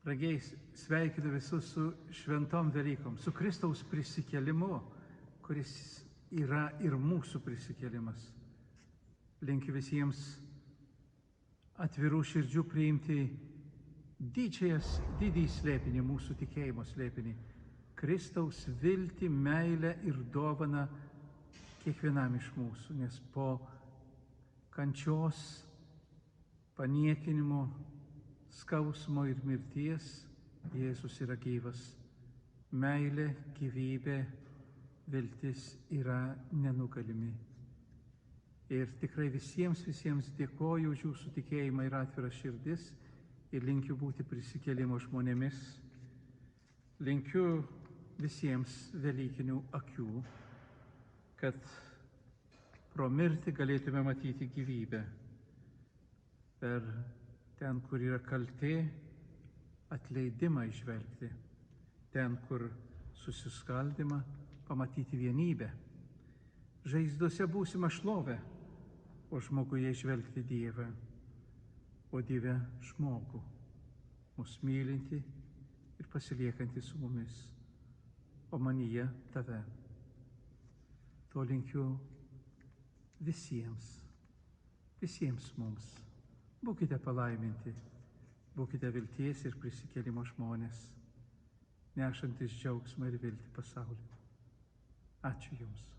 Brangiai sveikinu visus su šventom Velykom, su Kristaus prisikėlimu, kuris yra ir mūsų prisikėlimas. Linkiu visiems atvirų širdžių priimti didįjį slėpinį, mūsų tikėjimo slėpinį, Kristaus viltį, meilę ir dovaną kiekvienam iš mūsų, nes po kančios, paniekinimo, skausmo ir mirties Jėzus yra gyvas. Meilė, gyvybė, viltis yra nenugalimi. Ir tikrai visiems dėkoju už jūsų tikėjimą ir atvirą širdis ir linkiu būti prisikėlimo žmonėmis. Linkiu visiems velykinių akių, kad pro mirtį galėtume matyti gyvybę. Per ten, kur yra kaltė, atleidimą įžvelgti. Ten, kur susiskaldimą, pamatyti vienybę. Žaizdose būsimą šlovę, o žmoguje įžvelgti Dievą, o Dieve žmogų, mus mylinti ir pasiliekanti su mumis, o manyje tave. To linkiu visiems mums. Būkite palaiminti, būkite vilties ir prisikėlimo žmonės, nešantis džiaugsmą ir viltį pasauliui. Ačiū Jums.